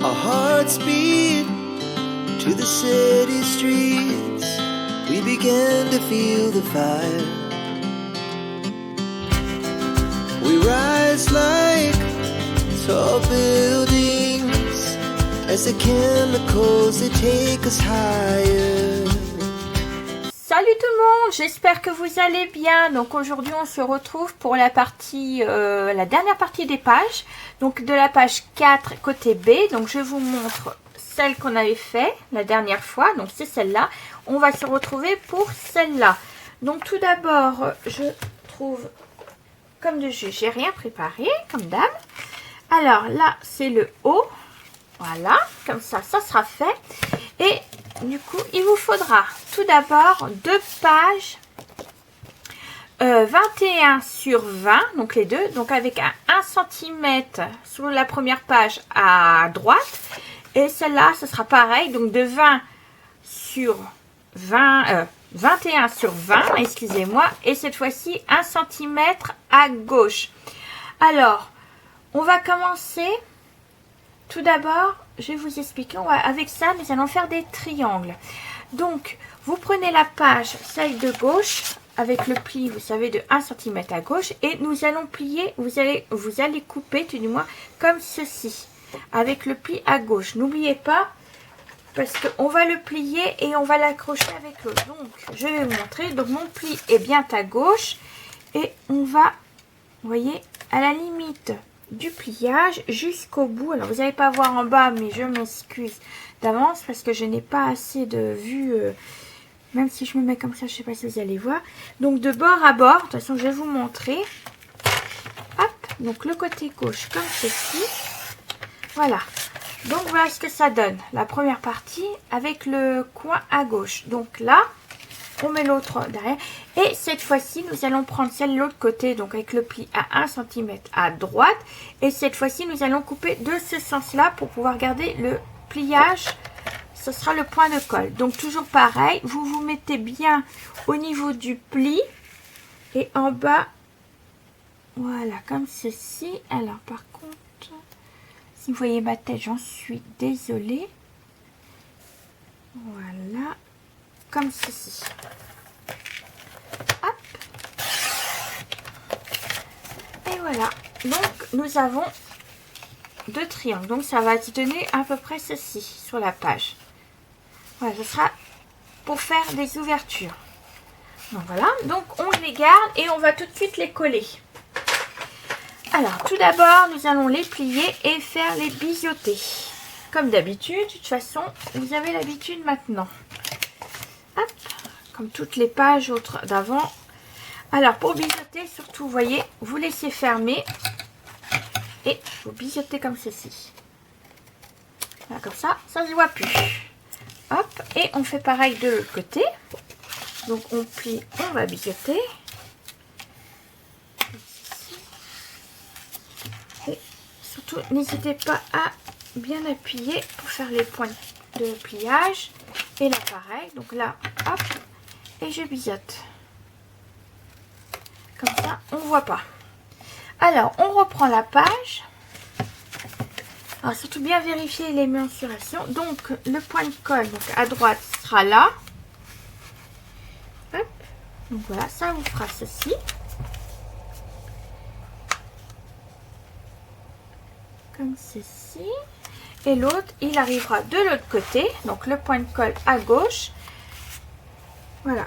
Our hearts beat to the city streets. We began to feel the fire. We rise like tall buildings as the chemicals they take us higher. Salut tout le monde, j'espère que vous allez bien. Donc aujourd'hui on se retrouve pour la partie, la dernière partie des pages. Donc de la page 4 côté B. Donc je vous montre celle qu'on avait fait la dernière fois. Donc c'est celle-là. On va se retrouver pour celle-là. Donc tout d'abord je trouve comme de jus. J'ai rien préparé comme d'hab. Alors là c'est le haut. Voilà, comme ça sera fait. Et du coup, il vous faudra tout d'abord deux pages 21 sur 20, donc les deux, donc avec un 1 cm sur la première page à droite. Et celle-là, ce sera pareil, donc de 20 sur 20, 21 sur 20, excusez-moi. Et cette fois-ci, 1 cm à gauche. Alors, on va commencer. Tout d'abord, je vais vous expliquer, avec ça, nous allons faire des triangles. Donc, vous prenez la page, celle de gauche, avec le pli, vous savez, de 1 cm à gauche, et nous allons plier, vous allez couper, tout du moins, comme ceci, avec le pli à gauche. N'oubliez pas, parce qu'on va le plier et on va l'accrocher avec l'autre. Donc, je vais vous montrer. Donc, mon pli est bien à gauche, et on va, vous voyez, à la limite du pliage jusqu'au bout. Alors vous n'allez pas voir en bas, mais je m'excuse d'avance parce que je n'ai pas assez de vue, même si je me mets comme ça, je ne sais pas si vous allez voir. Donc de bord à bord, de toute façon je vais vous montrer. Hop, donc le côté gauche comme ceci. Voilà, donc voilà ce que ça donne, la première partie avec le coin à gauche. Donc là on met l'autre derrière. Et cette fois-ci, nous allons prendre celle de l'autre côté, donc avec le pli à 1 cm à droite. Et cette fois-ci, nous allons couper de ce sens-là pour pouvoir garder le pliage. Ce sera le point de colle. Donc toujours pareil, vous vous mettez bien au niveau du pli. Et en bas, voilà, comme ceci. Alors par contre, si vous voyez ma tête, j'en suis désolée. Voilà. Comme ceci. Hop. Et voilà. Donc, nous avons deux triangles. Donc, ça va se donner à peu près ceci sur la page. Voilà, ce sera pour faire des ouvertures. Donc, voilà. Donc, on les garde et on va tout de suite les coller. Alors, tout d'abord, nous allons les plier et faire les biseauter. Comme d'habitude. De toute façon, vous avez l'habitude maintenant. Hop, comme toutes les pages autres d'avant. Alors pour biseauter, surtout, vous voyez, vous laissez fermer et vous biseautez comme ceci. Voilà, comme ça ne se voit plus. Hop, et on fait pareil de l'autre côté. Donc on plie, on va biseauter. Et surtout, n'hésitez pas à bien appuyer pour faire les points de pliage. Et là pareil, donc là hop, et je biseaute comme ça on voit pas. Alors on reprend la page. Alors surtout bien vérifier les mensurations. Donc le point de colle, donc à droite sera là. Hop, donc voilà, ça vous fera ceci. Comme ceci. Et l'autre, il arrivera de l'autre côté. Donc, le point de colle à gauche. Voilà.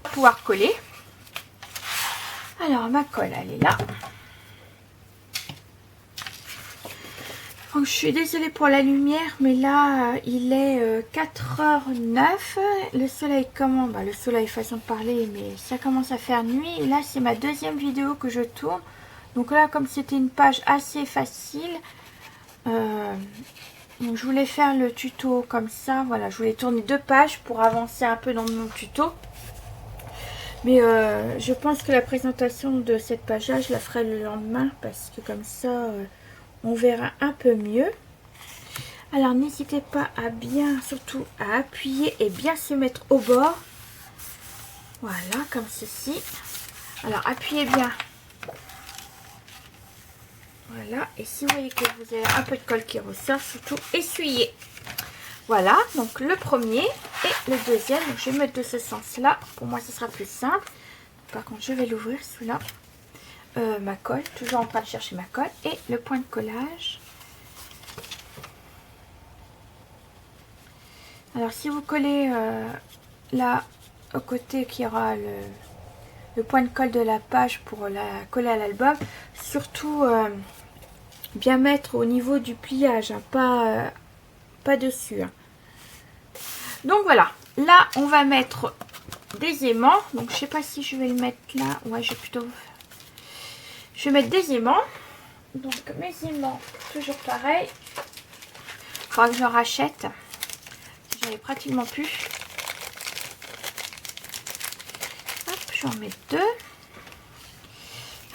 On va pouvoir coller. Alors, ma colle, elle est là. Donc, je suis désolée pour la lumière, mais là, il est 4h09. Le soleil, comment? Bah, le soleil, façon de parler, mais ça commence à faire nuit. Là, c'est ma deuxième vidéo que je tourne. Donc là, comme c'était une page assez facile... donc je voulais faire le tuto comme ça, voilà, je voulais tourner deux pages pour avancer un peu dans mon tuto, mais je pense que la présentation de cette page là je la ferai le lendemain parce que comme ça on verra un peu mieux. Alors n'hésitez pas à bien, surtout à appuyer et bien se mettre au bord, voilà, comme ceci. Alors appuyez bien Voilà, et si vous voyez que vous avez un peu de colle qui ressort, surtout essuyez. Voilà, donc le premier et le deuxième. Donc je vais mettre de ce sens-là. Pour moi, ce sera plus simple. Par contre, je vais l'ouvrir celui-là. Ma colle, toujours en train de chercher ma colle. Et le point de collage. Alors, si vous collez là, au côté, qui aura le point de colle de la page pour la coller à l'album, surtout bien mettre au niveau du pliage, hein, pas dessus. Hein. Donc voilà, là on va mettre des aimants. Donc je sais pas si je vais le mettre là. Ouais, je vais mettre des aimants. Donc mes aimants, toujours pareil. Il faudra que je rachète. J'en ai pratiquement plus. Hop, je vais en mettre 2.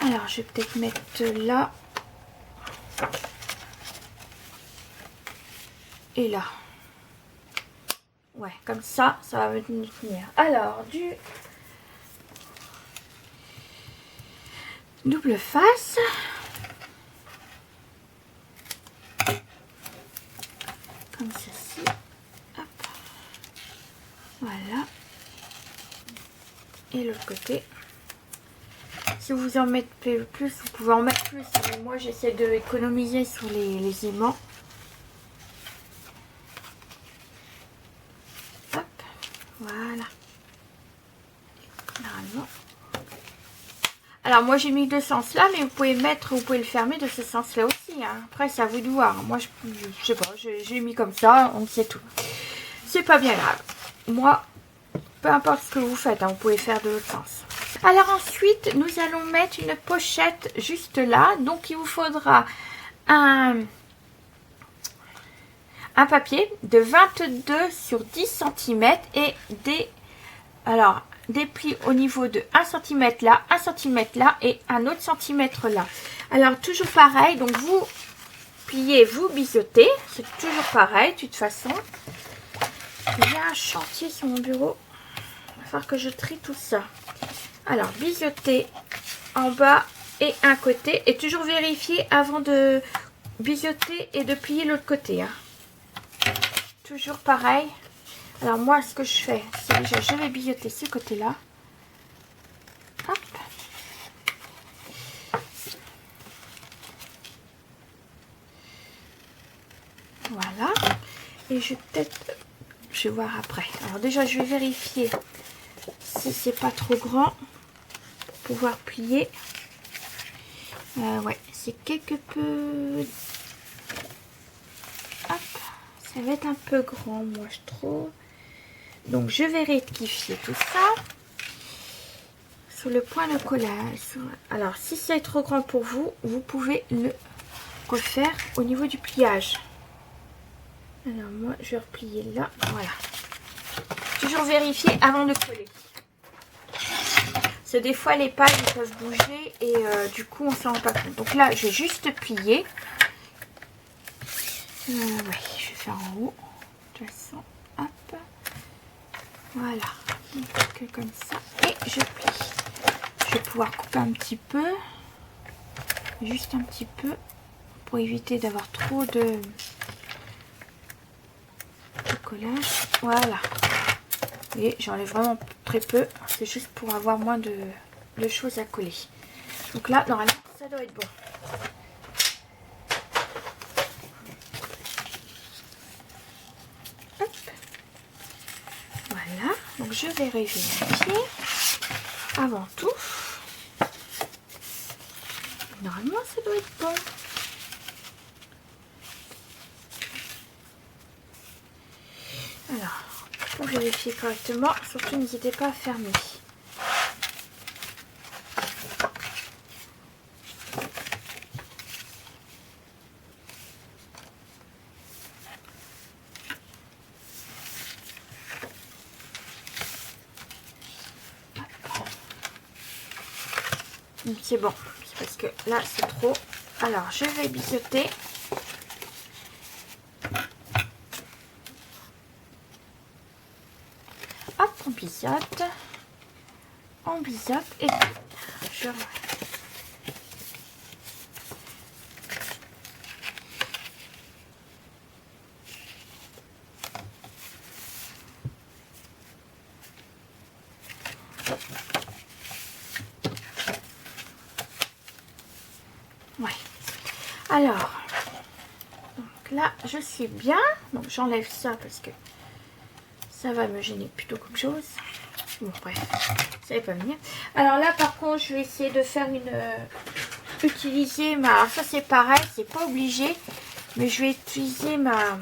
Alors je vais peut-être mettre là. Et là. Ouais, comme ça, ça va me tenir. Alors, du double face. Comme ceci. Hop. Voilà. Et l'autre côté. Si vous en mettez plus, vous pouvez en mettre plus. Mais moi, j'essaie de économiser sur les aimants. Voilà. Normalement. Alors moi j'ai mis deux sens là, mais vous pouvez le fermer de ce sens là aussi. Hein. Après c'est à vous de voir. Moi je sais pas, j'ai mis comme ça, on sait tout. C'est pas bien grave. Moi, peu importe ce que vous faites, hein, vous pouvez faire de l'autre sens. Alors ensuite, nous allons mettre une pochette juste là. Donc il vous faudra un papier de 22 sur 10 cm et des plis au niveau de 1 cm là, 1 cm là et un autre centimètre là. Alors toujours pareil, donc vous pliez, vous biseautez, c'est toujours pareil de toute façon. J'ai un chantier sur mon bureau, il va falloir que je trie tout ça. Alors biseautez en bas et un côté et toujours vérifier avant de biseauter et de plier l'autre côté. Hein. Toujours pareil. Alors moi ce que je fais, c'est déjà je vais biseauter ce côté là. Hop. Voilà. Et je vais voir après. Alors déjà je vais vérifier si c'est pas trop grand pour pouvoir plier. Ouais, c'est quelque peu... Hop. Ça va être un peu grand, moi je trouve. Donc je vais rectifier tout ça sur le point de collage. Alors si c'est trop grand pour vous, vous pouvez le refaire au niveau du pliage. Alors moi je vais replier là, voilà. Toujours vérifier avant de coller. Parce que des fois les pages peuvent bouger et du coup on s'en rend pas compte. Donc là je vais juste plier. Ouais, je vais faire en haut. De toute façon, hop. Voilà. Donc, comme ça. Et je plie. Je vais pouvoir couper un petit peu. Juste un petit peu. Pour éviter d'avoir trop de collage. Voilà. Et j'enlève vraiment très peu. C'est juste pour avoir moins de choses à coller. Donc là, normalement, ça doit être bon. Voilà, donc je vais vérifier avant tout. Normalement, ça doit être bon. Alors, pour vérifier correctement, surtout n'hésitez pas à fermer. C'est bon, c'est parce que là c'est trop. Alors je vais biseauter. Hop, on biseaute. On biseaute et puis je... Alors, donc là, je suis bien. Donc, j'enlève ça parce que ça va me gêner plutôt qu'autre chose. Bon, bref, ça va pas venir. Alors là, par contre, je vais essayer de faire utiliser ma... Alors ça, c'est pareil, c'est pas obligé. Mais je vais utiliser ma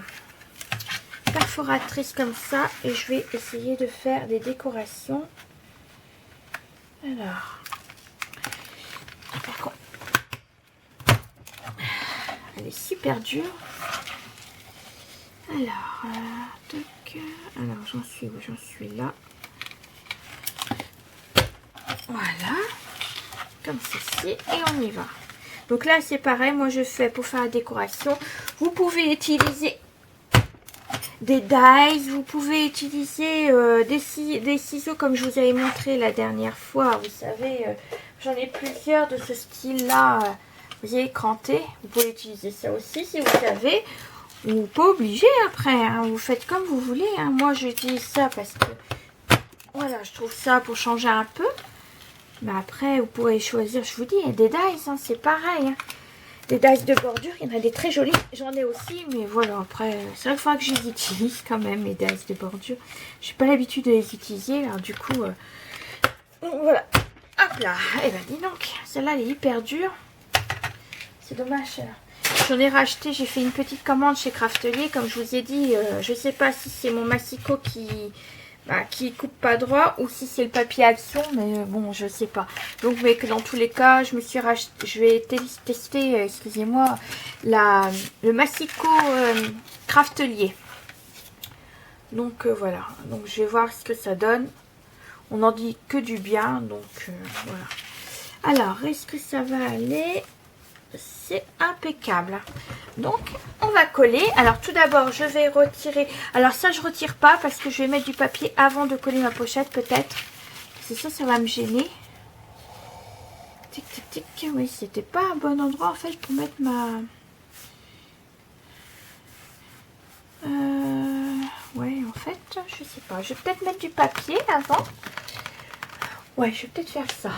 perforatrice comme ça. Et je vais essayer de faire des décorations. Alors... Par contre, elle est super dure. Alors, alors j'en suis où? J'en suis là. Voilà, comme ceci, et on y va. Donc là, c'est pareil, moi je fais pour faire la décoration. Vous pouvez utiliser des dies, vous pouvez utiliser des ciseaux comme je vous avais montré la dernière fois. Vous savez, j'en ai plusieurs de ce style-là. Vous avez cranté, vous pouvez utiliser ça aussi si vous savez. Ou pas obligé après, hein. Vous faites comme vous voulez. Hein. Moi, j'utilise ça parce que, voilà, je trouve ça pour changer un peu. Mais après, vous pourrez choisir, je vous dis, il y a des dies, hein, c'est pareil. Hein. Des dies de bordure, il y en a des très jolis. J'en ai aussi, mais voilà, après, c'est vrai qu'il faudra que je les utilise quand même, les dies de bordure. Je n'ai pas l'habitude de les utiliser, alors du coup, voilà. Hop là, et ben dis donc, celle-là, elle est hyper dure. C'est dommage. J'en ai racheté, j'ai fait une petite commande chez Craftelier, comme je vous ai dit, je ne sais pas si c'est mon massicot qui coupe pas droit ou si c'est le papier action, mais bon, je sais pas. Donc, mais que dans tous les cas, je vais tester, excusez-moi, le massicot Craftelier. Donc voilà, donc je vais voir ce que ça donne. On n'en dit que du bien, donc voilà. Alors, est-ce que ça va aller? C'est impeccable. Donc, on va coller. Alors, tout d'abord, je vais retirer. Alors, ça, je retire pas parce que je vais mettre du papier avant de coller ma pochette, peut-être. C'est ça, ça va me gêner. Tic, tic, tic. Oui, c'était pas un bon endroit, en fait, pour mettre ma... Ouais, en fait, je sais pas. Je vais peut-être mettre du papier avant. Ouais, je vais peut-être faire ça.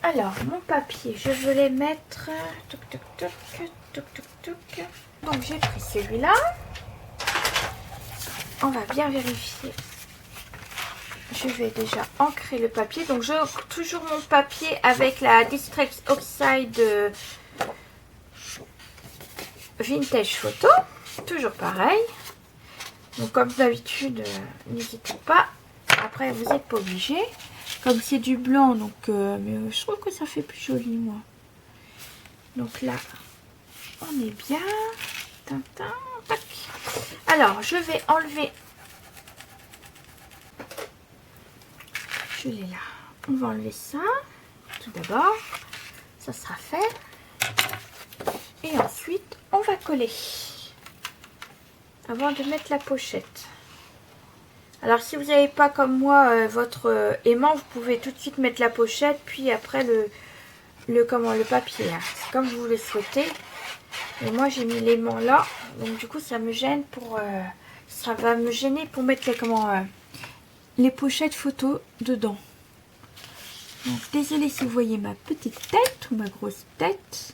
Alors, mon papier, je veux les mettre... Toc, toc, toc, toc, toc, toc. Donc, j'ai pris celui-là. On va bien vérifier. Je vais déjà ancrer le papier. Donc, j'ai toujours mon papier avec la Distress Oxide Vintage Photo. Toujours pareil. Donc, comme d'habitude, n'hésitez pas. Après, vous n'êtes pas obligé. Comme c'est du blanc, donc mais je trouve que ça fait plus joli, moi. Donc là, on est bien. Tintin, tac. Alors, je vais enlever. Je l'ai là. On va enlever ça. Tout d'abord, ça sera fait. Et ensuite, on va coller. Avant de mettre la pochette. Alors, si vous n'avez pas comme moi votre aimant, vous pouvez tout de suite mettre la pochette, puis après le papier. Hein. C'est comme vous le souhaitez. Et moi, j'ai mis l'aimant là, donc du coup, ça me gêne pour, ça va me gêner pour mettre les pochettes photos dedans. Donc, désolée si vous voyez ma petite tête ou ma grosse tête.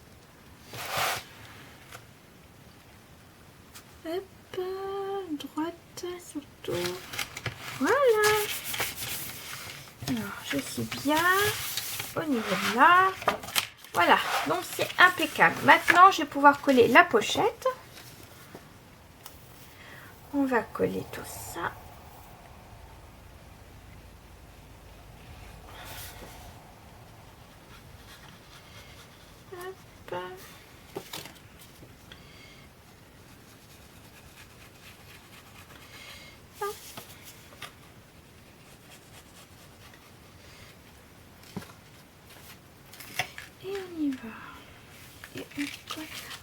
Hop, droite surtout. Voilà. Alors, je suis bien au niveau de là. Voilà, donc c'est impeccable. Maintenant, je vais pouvoir coller la pochette. On va coller tout ça. Hop.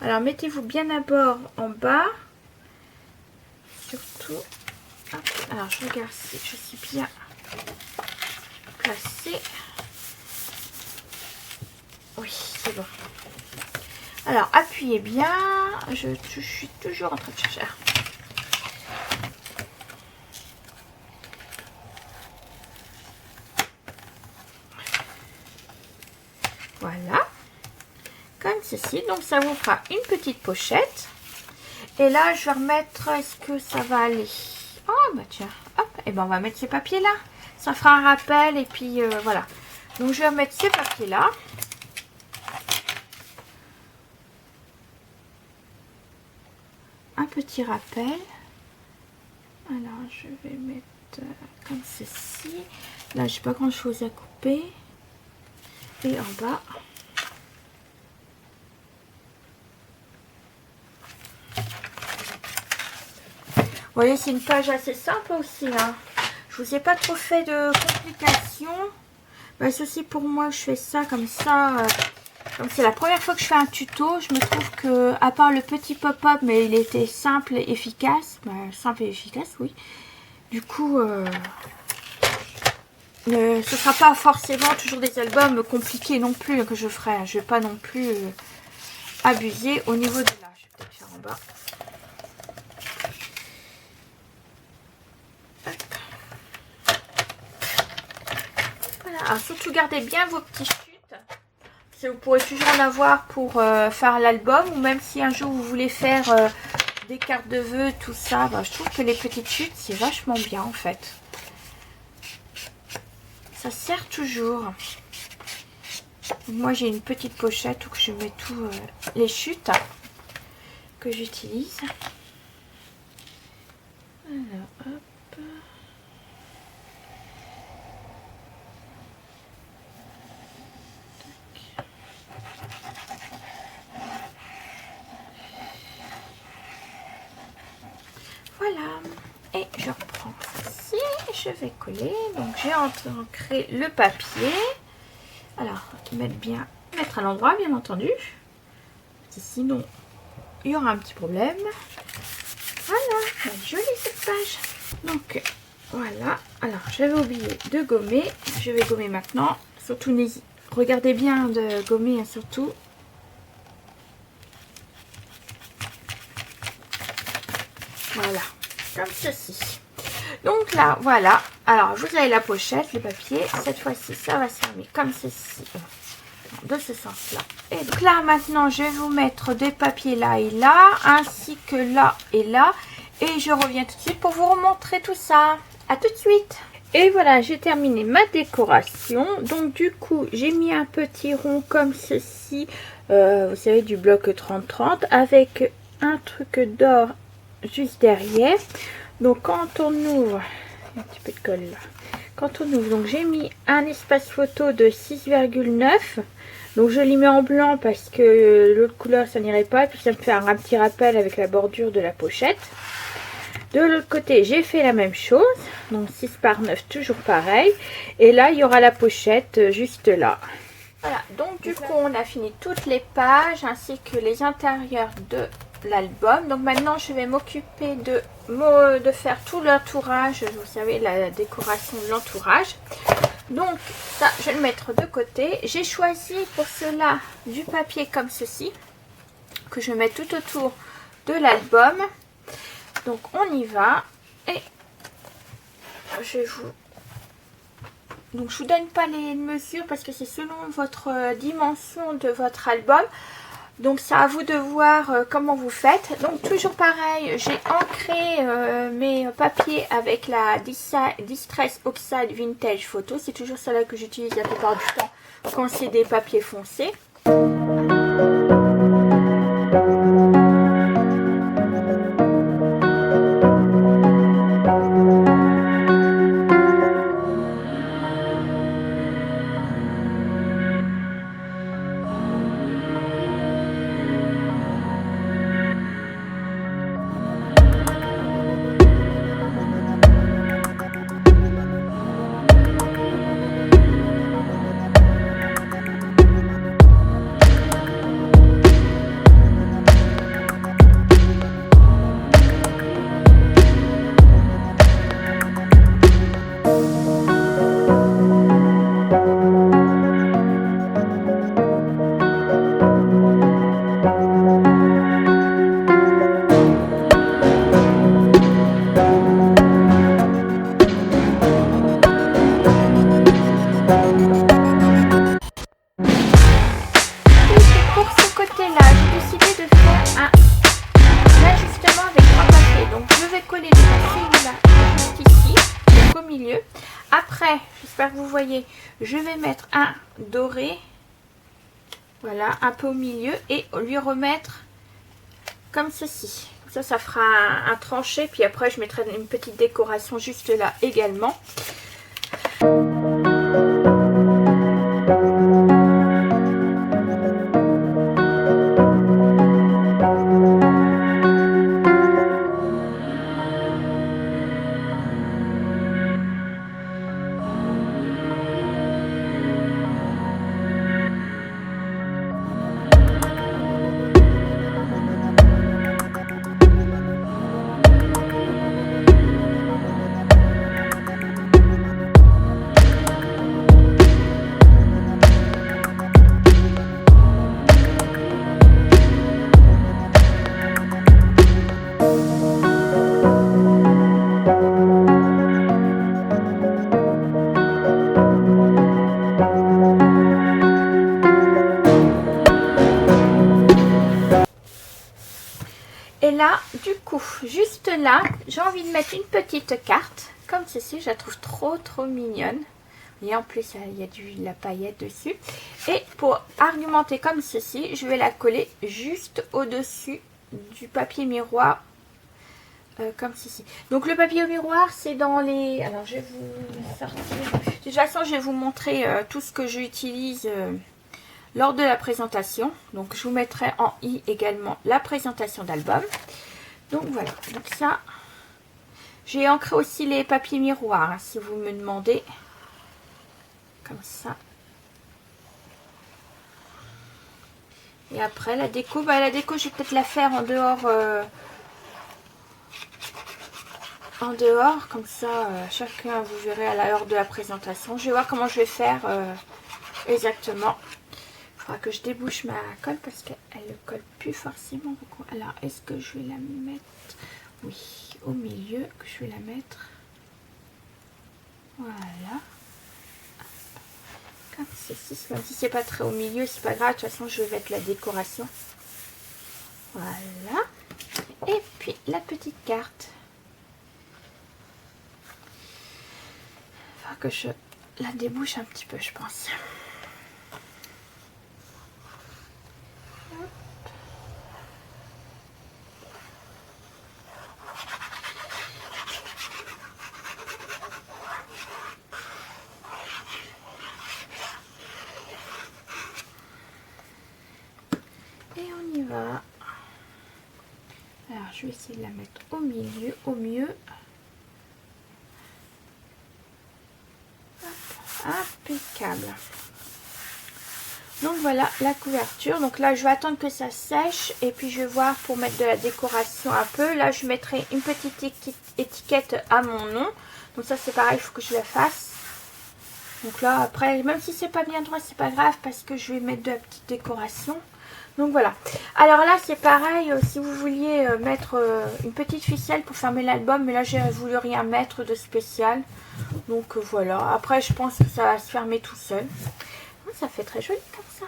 Alors, mettez-vous bien à bord en bas. Surtout. Hop. Alors, je regarde si je suis bien placée. Oui, c'est bon. Alors, appuyez bien. Je suis toujours en train de chercher. Voilà. Comme ceci. Donc ça vous fera une petite pochette. Et là, je vais remettre, est-ce que ça va aller? Oh, bah tiens, hop, et ben on va mettre ces papiers-là. Ça fera un rappel et puis voilà. Donc je vais remettre ces papiers-là. Un petit rappel. Alors, je vais mettre comme ceci. Là, j'ai pas grand-chose à couper. Et en bas. Vous voyez, c'est une page assez simple aussi. Hein. Je vous ai pas trop fait de complications. Bah, ceci pour moi, je fais ça comme ça. Comme c'est la première fois que je fais un tuto, je me trouve que, à part le petit pop-up, mais il était simple et efficace. Bah, simple et efficace, oui. Du coup, ce sera pas forcément toujours des albums compliqués non plus que je ferai. Je vais pas non plus abuser au niveau de là. Je vais peut-être faire en bas. Alors, surtout gardez bien vos petits chutes, parce que vous pourrez toujours en avoir pour faire l'album, ou même si un jour vous voulez faire des cartes de vœux, tout ça, bah, je trouve que les petites chutes c'est vachement bien en fait. Ça sert toujours. Moi j'ai une petite pochette où je mets tous les chutes que j'utilise. Alors hop. Voilà, et je reprends ici, je vais coller, donc j'ai ancré le papier. Alors, mettre à l'endroit bien entendu, sinon il y aura un petit problème. Voilà, elle est jolie cette page. Donc voilà, alors j'avais oublié de gommer, je vais gommer maintenant. Surtout, regardez bien de gommer, hein, surtout. Voilà, comme ceci. Donc là, voilà. Alors, vous avez la pochette, le papier. Cette fois-ci, ça va se fermer comme ceci. De ce sens-là. Et donc là, maintenant, je vais vous mettre des papiers là et là, ainsi que là et là. Et je reviens tout de suite pour vous remontrer tout ça. À tout de suite. Et voilà, j'ai terminé ma décoration. Donc, du coup, j'ai mis un petit rond comme ceci. Vous savez, du bloc 30-30 avec un truc d'or juste derrière. Donc quand on ouvre, un petit peu de colle là. Quand on ouvre, donc j'ai mis un espace photo de 6,9. Donc je l'ai mis en blanc parce que l'autre couleur ça n'irait pas. Et puis ça me fait un petit rappel avec la bordure de la pochette. De l'autre côté j'ai fait la même chose. Donc 6 par 9, toujours pareil. Et là il y aura la pochette juste là. Voilà, donc du coup on a fini toutes les pages ainsi que les intérieurs de l'album. Donc maintenant je vais m'occuper de faire tout l'entourage, vous savez, la décoration de l'entourage. Donc ça je vais le mettre de côté. J'ai choisi pour cela du papier comme ceci que je mets tout autour de l'album. Donc on y va et je vous donne pas les mesures parce que c'est selon votre dimension de votre album. Donc c'est à vous de voir comment vous faites. Donc toujours pareil, j'ai ancré mes papiers avec la Distress Oxide Vintage Photo. C'est toujours celle-là que j'utilise la plupart du temps quand c'est des papiers foncés. après, j'espère que vous voyez, je vais mettre un doré, voilà, un peu au milieu, et lui remettre comme ceci. Ça fera un tranché, puis après je mettrai une petite décoration juste là également. Et là, du coup, juste là, j'ai envie de mettre une petite carte, comme ceci, je la trouve trop mignonne. Et en plus, il y a de la paillette dessus. Et pour argumenter comme ceci, je vais la coller juste au-dessus du papier miroir, comme ceci. Donc le papier miroir, c'est dans les... Alors, je vais vous sortir... De toute façon, je vais vous montrer tout ce que j'utilise lors de la présentation. Donc je vous mettrai en i également la présentation d'album. Donc voilà, donc ça, j'ai ancré aussi les papiers miroirs, hein, si vous me demandez, comme ça. Et après la déco, la déco je vais peut-être la faire en dehors, comme ça, chacun vous verrez à l'heure de la présentation. Je vais voir comment je vais faire exactement. Que je débouche ma colle parce qu'elle ne colle plus forcément beaucoup. Alors, est-ce que je vais la mettre? Oui, au milieu, que je vais la mettre. Voilà. Comme ceci. Même si c'est pas très au milieu, c'est pas grave. De toute façon, je vais mettre la décoration. Voilà. Et puis, la petite carte. Il faut que je la débouche un petit peu, je pense. Et on y va. Alors, je vais essayer de la mettre au milieu, au mieux. Impeccable. Donc voilà la couverture. Donc là, je vais attendre que ça sèche et puis je vais voir pour mettre de la décoration un peu. Là, je mettrai une petite étiquette à mon nom. Donc ça, c'est pareil, il faut que je la fasse. Donc là, après, même si c'est pas bien droit, c'est pas grave parce que je vais mettre de la petite décoration. Donc voilà. Alors là, c'est pareil, si vous vouliez mettre une petite ficelle pour fermer l'album, mais là, j'ai voulu rien mettre de spécial. Donc voilà. Après, je pense que ça va se fermer tout seul. Ça fait très joli comme ça.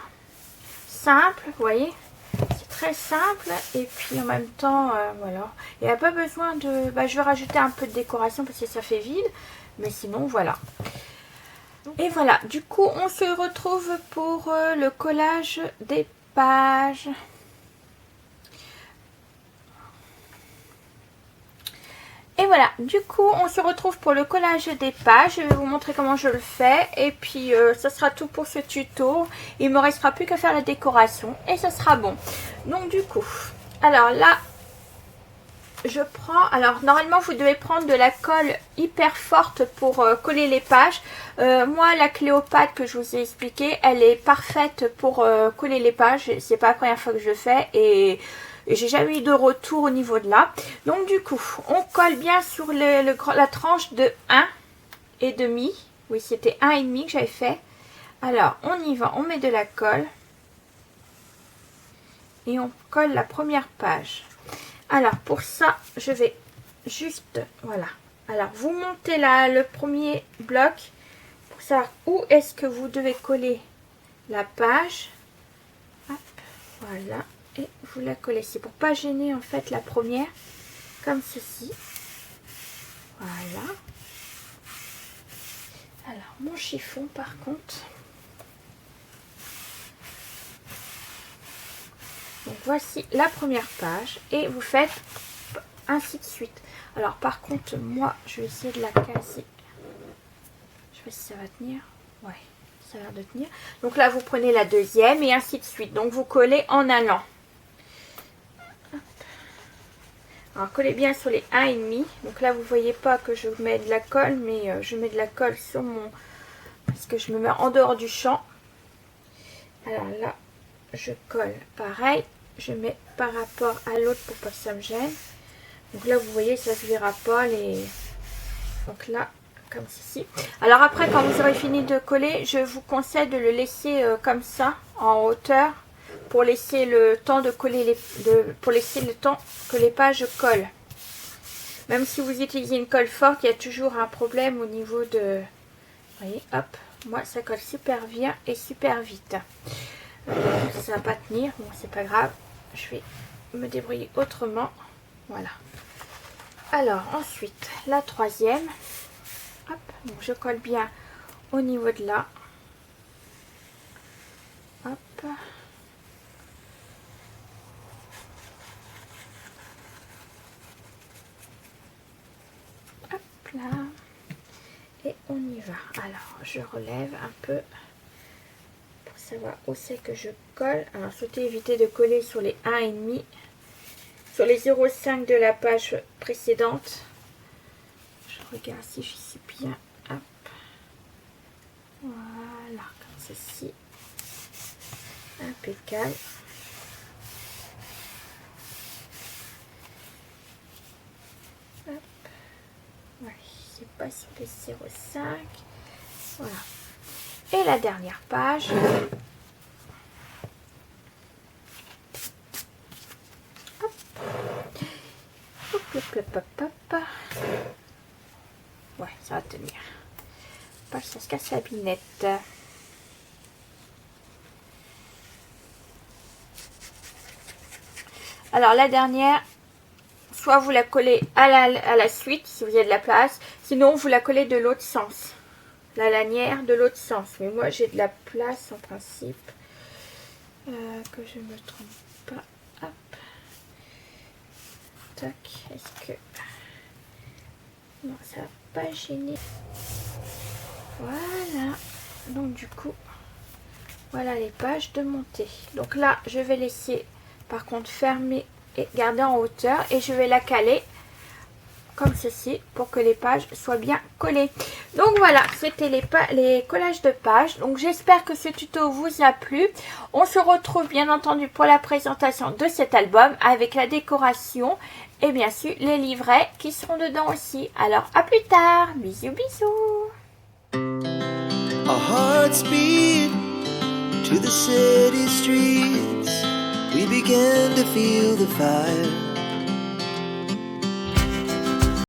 Simple, vous voyez. C'est très simple. Et puis en même temps, voilà. Il n'y a pas besoin de... je vais rajouter un peu de décoration parce que ça fait vide. Mais sinon, voilà. Et voilà. Du coup, on se retrouve pour le collage des pages. Et voilà, du coup, on se retrouve pour le collage des pages. Je vais vous montrer comment je le fais. Et puis, ça sera tout pour ce tuto. Il ne me restera plus qu'à faire la décoration. Et ça sera bon. Donc, du coup, alors là, je prends... Alors, normalement, vous devez prendre de la colle hyper forte pour coller les pages. Moi, la Cléopâtre que je vous ai expliqué, elle est parfaite pour coller les pages. C'est pas la première fois que je le fais. Et j'ai jamais eu de retour au niveau de là. Donc du coup, on colle bien sur la tranche de 1,5. Oui, c'était 1,5 que j'avais fait. Alors, on y va, on met de la colle. Et on colle la première page. Alors, pour ça, je vais juste... Voilà. Alors, vous montez le premier bloc pour savoir où est-ce que vous devez coller la page. Hop, voilà. Et vous la collez. C'est pour pas gêner en fait la première. Comme ceci. Voilà. Alors, mon chiffon, par contre. Donc, voici la première page. Et vous faites ainsi de suite. Alors, par contre, moi, je vais essayer de la casser. Je sais pas si ça va tenir. Ouais, ça a l'air de tenir. Donc là, vous prenez la deuxième et ainsi de suite. Donc, vous collez en allant. Alors, collez bien sur les 1,5. Donc là, vous voyez pas que je mets de la colle, mais je mets de la colle sur mon... Parce que je me mets en dehors du champ. Alors là, je colle pareil. Je mets par rapport à l'autre pour pas que ça me gêne. Donc là, vous voyez, ça se verra pas. Donc là, comme ceci. Alors après, quand vous aurez fini de coller, je vous conseille de le laisser comme ça, en hauteur. Pour laisser le temps de coller pour laisser le temps que les pages collent. Même si vous utilisez une colle forte, il y a toujours un problème au niveau de... Vous voyez, hop, moi ça colle super bien et super vite. Ça va pas tenir, bon c'est pas grave. Je vais me débrouiller autrement. Voilà. Alors ensuite, la troisième. Hop, donc je colle bien au niveau de là. Hop. Là et on y va. Alors je relève un peu pour savoir où c'est que je colle. Alors souhaitez éviter de coller sur les 1,5, sur les 0,5 de la page précédente. Je regarde si j'y suis bien. Hop. Voilà, comme ceci. Impeccable. Pas sur les 0,5. Voilà. Et la dernière page. Hop. Hop, hop, hop, hop, hop. Ouais, ça va tenir. Pas que ça se casse la binette. Alors la dernière, soit vous la collez à la suite si vous avez de la place, sinon vous la collez de l'autre sens, la lanière de l'autre sens. Mais moi j'ai de la place en principe, que je me trompe pas. Hop, tac. Est-ce que non, ça va pas gêner? Voilà. Donc du coup, voilà les pages de montée. Donc là, je vais laisser par contre fermer et garder en hauteur et je vais la caler comme ceci pour que les pages soient bien collées. Donc voilà, c'était les collages de pages. Donc j'espère que ce tuto vous a plu. On se retrouve bien entendu pour la présentation de cet album avec la décoration et bien sûr les livrets qui seront dedans aussi. Alors à plus tard, bisous bisous. Our hearts beat to the city streets. We began to feel the fire.